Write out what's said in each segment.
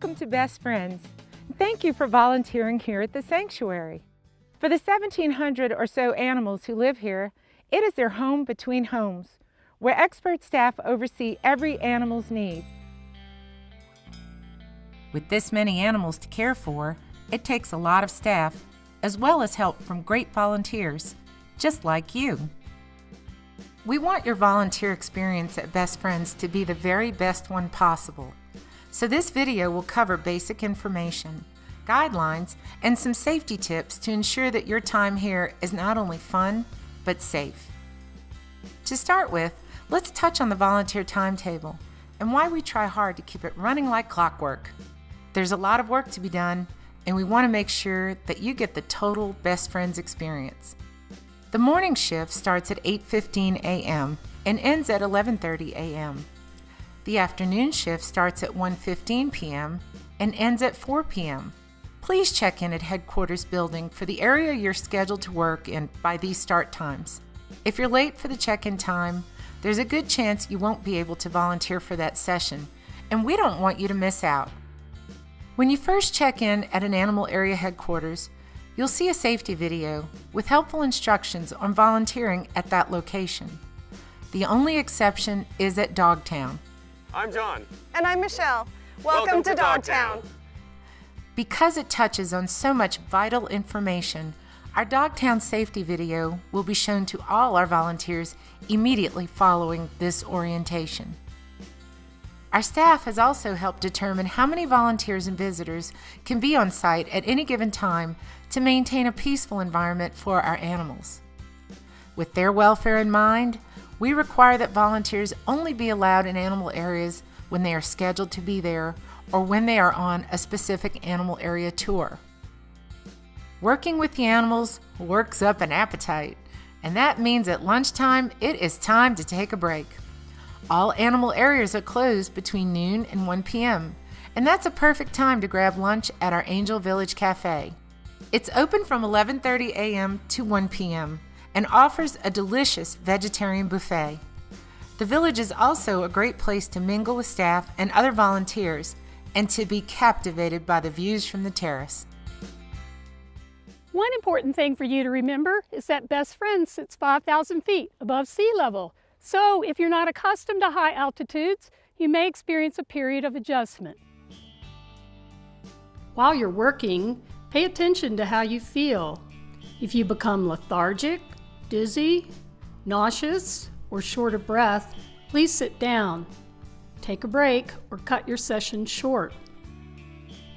Welcome to Best Friends. Thank you for volunteering here at the sanctuary. For the 1,700 or so animals who live here, it is their home between homes, where expert staff oversee every animal's needs. With this many animals to care for, it takes a lot of staff, as well as help from great volunteers, just like you. We want your volunteer experience at Best Friends to be the very best one possible. So this video will cover basic information, guidelines, and some safety tips to ensure that your time here is not only fun, but safe. To start with, let's touch on the volunteer timetable and why we try hard to keep it running like clockwork. There's a lot of work to be done, and we want to make sure that you get the total Best Friends experience. The morning shift starts at 8:15 a.m. and ends at 11:30 a.m. The afternoon shift starts at 1:15 p.m. and ends at 4 p.m. Please check in at headquarters building for the area you're scheduled to work in by these start times. If you're late for the check-in time, there's a good chance you won't be able to volunteer for that session, and we don't want you to miss out. When you first check in at an animal area headquarters, you'll see a safety video with helpful instructions on volunteering at that location. The only exception is at Dogtown. I'm John. And I'm Michelle. Welcome to Dogtown. Because it touches on so much vital information, our Dogtown safety video will be shown to all our volunteers immediately following this orientation. Our staff has also helped determine how many volunteers and visitors can be on site at any given time to maintain a peaceful environment for our animals. With their welfare in mind, we require that volunteers only be allowed in animal areas when they are scheduled to be there or when they are on a specific animal area tour. Working with the animals works up an appetite, and that means at lunchtime it is time to take a break. All animal areas are closed between noon and 1 p.m., and that's a perfect time to grab lunch at our Angel Village Cafe. It's open from 11:30 a.m. to 1 p.m. and offers a delicious vegetarian buffet. The village is also a great place to mingle with staff and other volunteers and to be captivated by the views from the terrace. One important thing for you to remember is that Best Friends sits 5,000 feet above sea level. So if you're not accustomed to high altitudes, you may experience a period of adjustment. While you're working, pay attention to how you feel. If you become lethargic, dizzy, nauseous, or short of breath, please sit down. Take a break or cut your session short.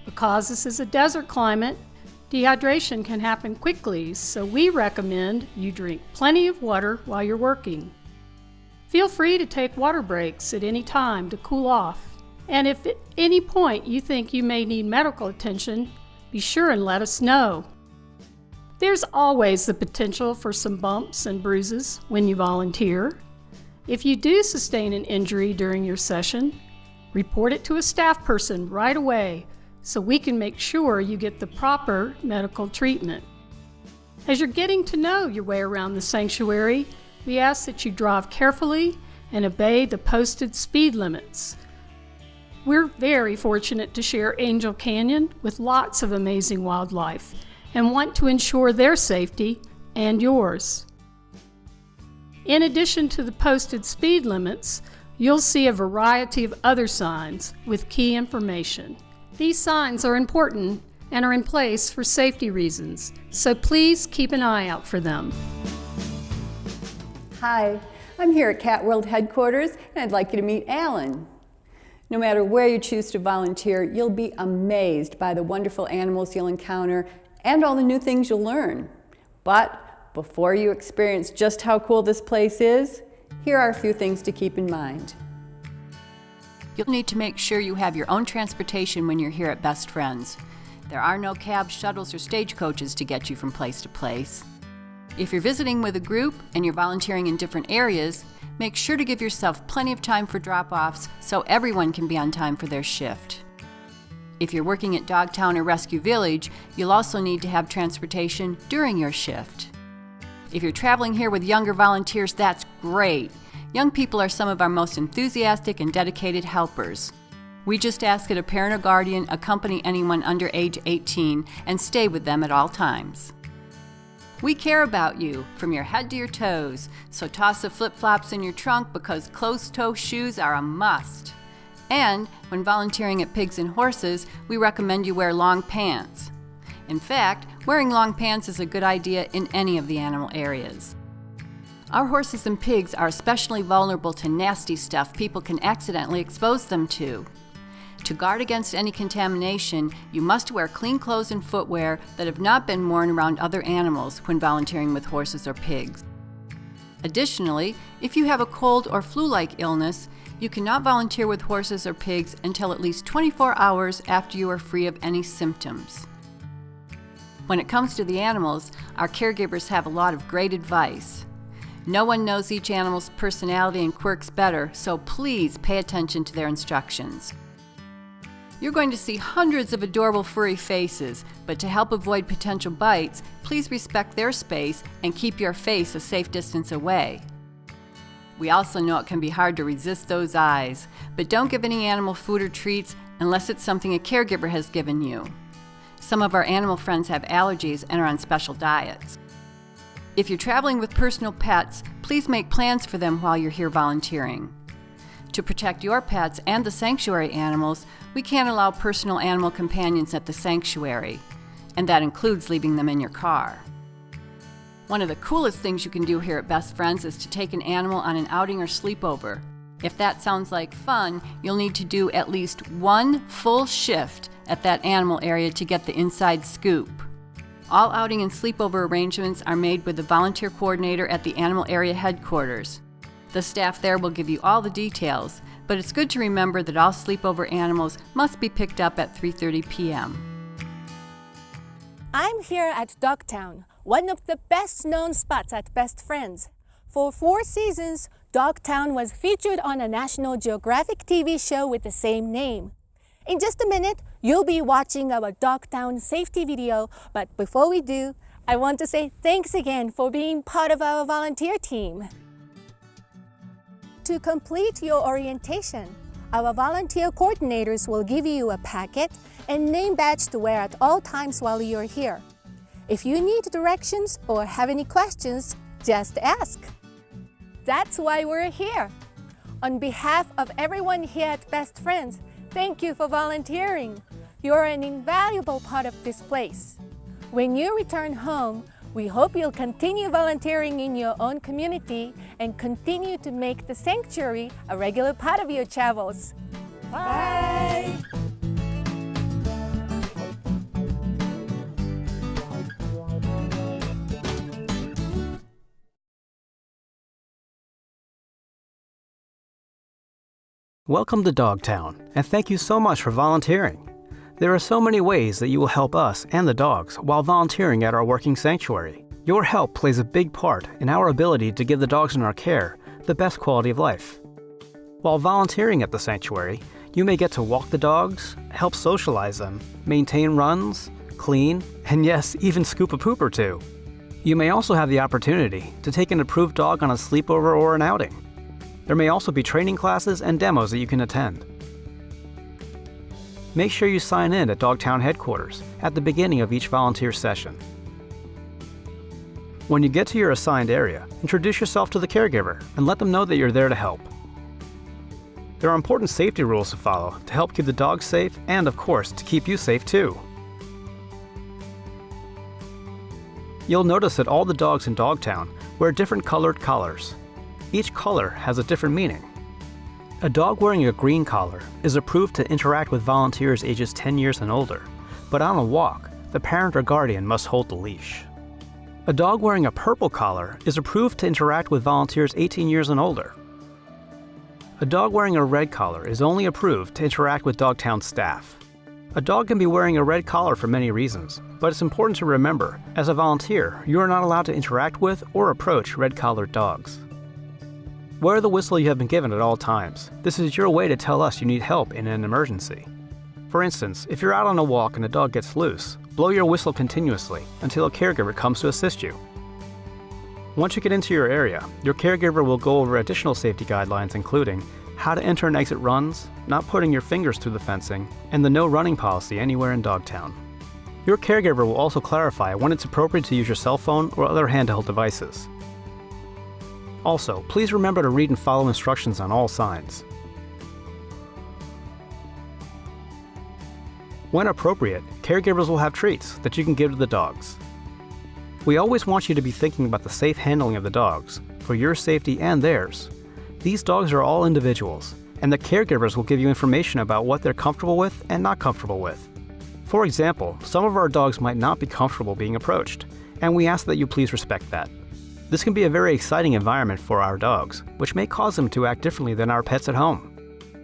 Because this is a desert climate, dehydration can happen quickly, so we recommend you drink plenty of water while you're working. Feel free to take water breaks at any time to cool off. And if at any point you think you may need medical attention, be sure and let us know. There's always the potential for some bumps and bruises when you volunteer. If you do sustain an injury during your session, report it to a staff person right away so we can make sure you get the proper medical treatment. As you're getting to know your way around the sanctuary, we ask that you drive carefully and obey the posted speed limits. We're very fortunate to share Angel Canyon with lots of amazing wildlife and want to ensure their safety and yours. In addition to the posted speed limits, you'll see a variety of other signs with key information. These signs are important and are in place for safety reasons, so please keep an eye out for them. Hi, I'm here at Cat World headquarters, and I'd like you to meet Alan. No matter where you choose to volunteer, you'll be amazed by the wonderful animals you'll encounter and all the new things you'll learn. But before you experience just how cool this place is, here are a few things to keep in mind. You'll need to make sure you have your own transportation when you're here at Best Friends. There are no cabs, shuttles, or stagecoaches to get you from place to place. If you're visiting with a group and you're volunteering in different areas, make sure to give yourself plenty of time for drop-offs so everyone can be on time for their shift. If you're working at Dogtown or Rescue Village, you'll also need to have transportation during your shift. If you're traveling here with younger volunteers, that's great. Young people are some of our most enthusiastic and dedicated helpers. We just ask that a parent or guardian accompany anyone under age 18 and stay with them at all times. We care about you from your head to your toes, so toss the flip-flops in your trunk because closed-toe shoes are a must. And when volunteering at pigs and horses, we recommend you wear long pants. In fact, wearing long pants is a good idea in any of the animal areas. Our horses and pigs are especially vulnerable to nasty stuff people can accidentally expose them to. To guard against any contamination, you must wear clean clothes and footwear that have not been worn around other animals when volunteering with horses or pigs. Additionally, if you have a cold or flu-like illness, you cannot volunteer with horses or pigs until at least 24 hours after you are free of any symptoms. When it comes to the animals, our caregivers have a lot of great advice. No one knows each animal's personality and quirks better, so please pay attention to their instructions. You're going to see hundreds of adorable furry faces, but to help avoid potential bites, please respect their space and keep your face a safe distance away. We also know it can be hard to resist those eyes, but don't give any animal food or treats unless it's something a caregiver has given you. Some of our animal friends have allergies and are on special diets. If you're traveling with personal pets, please make plans for them while you're here volunteering. To protect your pets and the sanctuary animals, we can't allow personal animal companions at the sanctuary, and that includes leaving them in your car. One of the coolest things you can do here at Best Friends is to take an animal on an outing or sleepover. If that sounds like fun, you'll need to do at least one full shift at that animal area to get the inside scoop. All outing and sleepover arrangements are made with the volunteer coordinator at the animal area headquarters. The staff there will give you all the details, but it's good to remember that all sleepover animals must be picked up at 3:30 p.m. I'm here at Dogtown, one of the best-known spots at Best Friends. For 4 seasons, Dogtown was featured on a National Geographic TV show with the same name. In just a minute, you'll be watching our Dogtown safety video, but before we do, I want to say thanks again for being part of our volunteer team. To complete your orientation, our volunteer coordinators will give you a packet and name badge to wear at all times while you're here. If you need directions or have any questions, just ask. That's why we're here. On behalf of everyone here at Best Friends, thank you for volunteering. You're an invaluable part of this place. When you return home, we hope you'll continue volunteering in your own community and continue to make the sanctuary a regular part of your travels. Bye! Welcome to Dogtown, and thank you so much for volunteering. There are so many ways that you will help us and the dogs while volunteering at our working sanctuary. Your help plays a big part in our ability to give the dogs in our care the best quality of life. While volunteering at the sanctuary, you may get to walk the dogs, help socialize them, maintain runs, clean, and yes, even scoop a poop or two. You may also have the opportunity to take an approved dog on a sleepover or an outing. There may also be training classes and demos that you can attend. Make sure you sign in at Dogtown headquarters at the beginning of each volunteer session. When you get to your assigned area, introduce yourself to the caregiver and let them know that you're there to help. There are important safety rules to follow to help keep the dogs safe and, of course, to keep you safe too. You'll notice that all the dogs in Dogtown wear different colored collars. Each color has a different meaning. A dog wearing a green collar is approved to interact with volunteers ages 10 years and older, but on a walk, the parent or guardian must hold the leash. A dog wearing a purple collar is approved to interact with volunteers 18 years and older. A dog wearing a red collar is only approved to interact with Dogtown staff. A dog can be wearing a red collar for many reasons, but it's important to remember, as a volunteer, you are not allowed to interact with or approach red-collared dogs. Wear the whistle you have been given at all times. This is your way to tell us you need help in an emergency. For instance, if you're out on a walk and a dog gets loose, blow your whistle continuously until a caregiver comes to assist you. Once you get into your area, your caregiver will go over additional safety guidelines including how to enter and exit runs, not putting your fingers through the fencing, and the no running policy anywhere in Dogtown. Your caregiver will also clarify when it's appropriate to use your cell phone or other handheld devices. Also, please remember to read and follow instructions on all signs. When appropriate, caregivers will have treats that you can give to the dogs. We always want you to be thinking about the safe handling of the dogs, for your safety and theirs. These dogs are all individuals, and the caregivers will give you information about what they're comfortable with and not comfortable with. For example, some of our dogs might not be comfortable being approached, and we ask that you please respect that. This can be a very exciting environment for our dogs, which may cause them to act differently than our pets at home.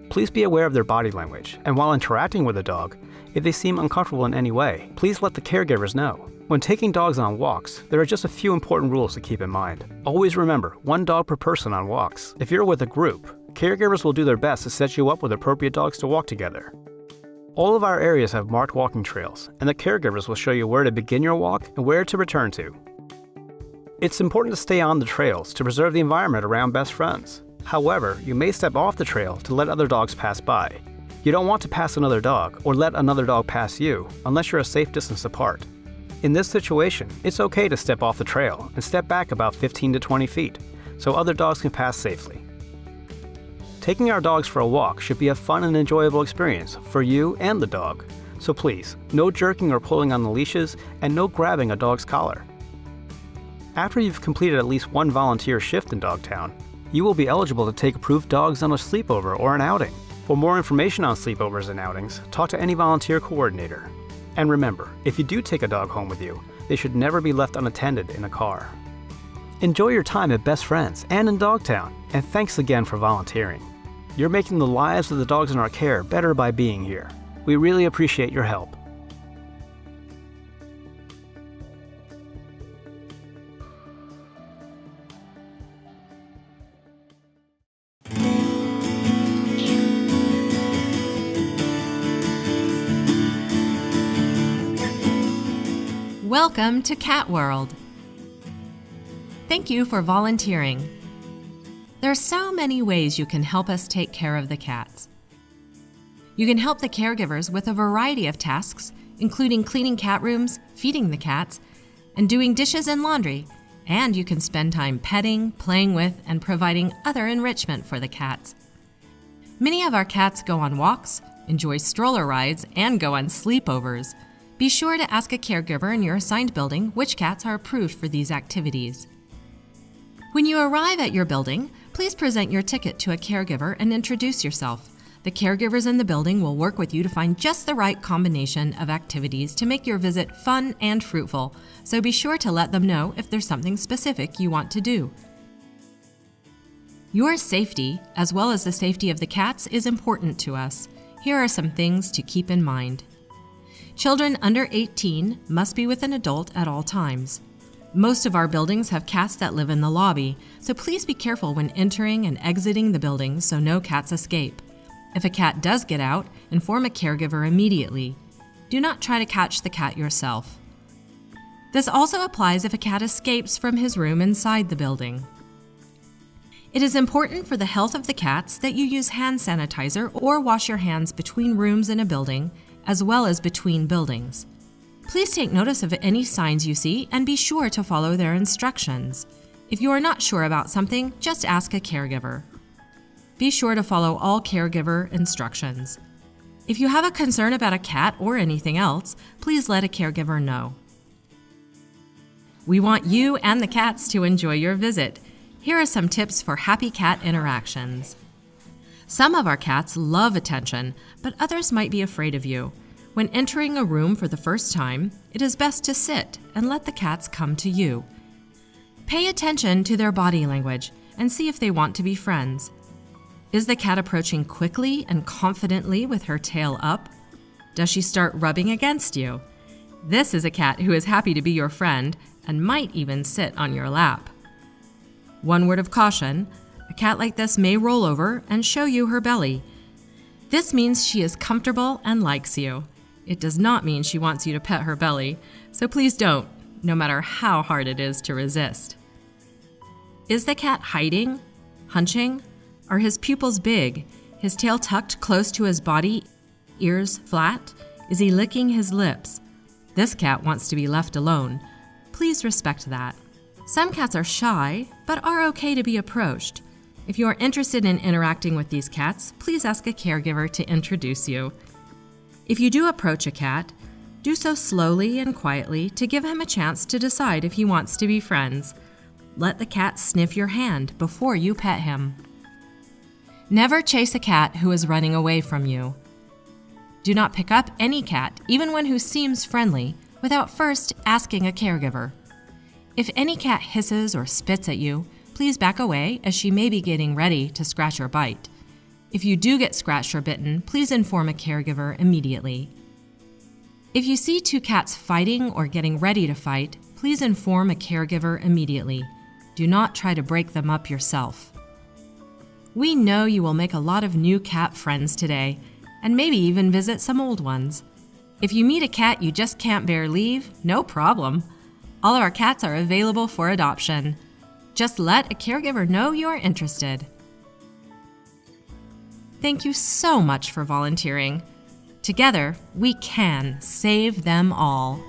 Please be aware of their body language, and while interacting with a dog, if they seem uncomfortable in any way, please let the caregivers know. When taking dogs on walks, there are just a few important rules to keep in mind. Always remember, 1 dog per person on walks. If you're with a group, caregivers will do their best to set you up with appropriate dogs to walk together. All of our areas have marked walking trails, and the caregivers will show you where to begin your walk and where to return to. It's important to stay on the trails to preserve the environment around best friends. However, you may step off the trail to let other dogs pass by. You don't want to pass another dog or let another dog pass you unless you're a safe distance apart. In this situation, it's okay to step off the trail and step back about 15 to 20 feet so other dogs can pass safely. Taking our dogs for a walk should be a fun and enjoyable experience for you and the dog, so please, no jerking or pulling on the leashes and no grabbing a dog's collar. After you've completed at least 1 volunteer shift in Dogtown, you will be eligible to take approved dogs on a sleepover or an outing. For more information on sleepovers and outings, talk to any volunteer coordinator. And remember, if you do take a dog home with you, they should never be left unattended in a car. Enjoy your time at Best Friends and in Dogtown, and thanks again for volunteering. You're making the lives of the dogs in our care better by being here. We really appreciate your help. Welcome to Cat World. Thank you for volunteering. There are so many ways you can help us take care of the cats. You can help the caregivers with a variety of tasks, including cleaning cat rooms, feeding the cats, and doing dishes and laundry. And you can spend time petting, playing with, and providing other enrichment for the cats. Many of our cats go on walks, enjoy stroller rides, and go on sleepovers. Be sure to ask a caregiver in your assigned building which cats are approved for these activities. When you arrive at your building, please present your ticket to a caregiver and introduce yourself. The caregivers in the building will work with you to find just the right combination of activities to make your visit fun and fruitful, so be sure to let them know if there's something specific you want to do. Your safety, as well as the safety of the cats, is important to us. Here are some things to keep in mind. Children under 18 must be with an adult at all times. Most of our buildings have cats that live in the lobby, so please be careful when entering and exiting the building so no cats escape. If a cat does get out, inform a caregiver immediately. Do not try to catch the cat yourself. This also applies if a cat escapes from his room inside the building. It is important for the health of the cats that you use hand sanitizer or wash your hands between rooms in a building, as well as between buildings. Please take notice of any signs you see and be sure to follow their instructions. If you are not sure about something, just ask a caregiver. Be sure to follow all caregiver instructions. If you have a concern about a cat or anything else, please let a caregiver know. We want you and the cats to enjoy your visit. Here are some tips for happy cat interactions. Some of our cats love attention, but others might be afraid of you. When entering a room for the first time, it is best to sit and let the cats come to you. Pay attention to their body language and see if they want to be friends. Is the cat approaching quickly and confidently with her tail up? Does she start rubbing against you? This is a cat who is happy to be your friend and might even sit on your lap. One word of caution, a cat like this may roll over and show you her belly. This means she is comfortable and likes you. It does not mean she wants you to pet her belly, so please don't, no matter how hard it is to resist. Is the cat hiding, hunching, Are his pupils big, his tail tucked close to his body, ears flat? Is he licking his lips? This cat wants to be left alone. Please respect that. Some cats are shy, but are okay to be approached. If you are interested in interacting with these cats, please ask a caregiver to introduce you. If you do approach a cat, do so slowly and quietly to give him a chance to decide if he wants to be friends. Let the cat sniff your hand before you pet him. Never chase a cat who is running away from you. Do not pick up any cat, even one who seems friendly, without first asking a caregiver. If any cat hisses or spits at you, please back away as she may be getting ready to scratch or bite. If you do get scratched or bitten, please inform a caregiver immediately. If you see two cats fighting or getting ready to fight, please inform a caregiver immediately. Do not try to break them up yourself. We know you will make a lot of new cat friends today, and maybe even visit some old ones. If you meet a cat you just can't bear leave, no problem. All of our cats are available for adoption. Just let a caregiver know you're interested. Thank you so much for volunteering. Together, we can save them all.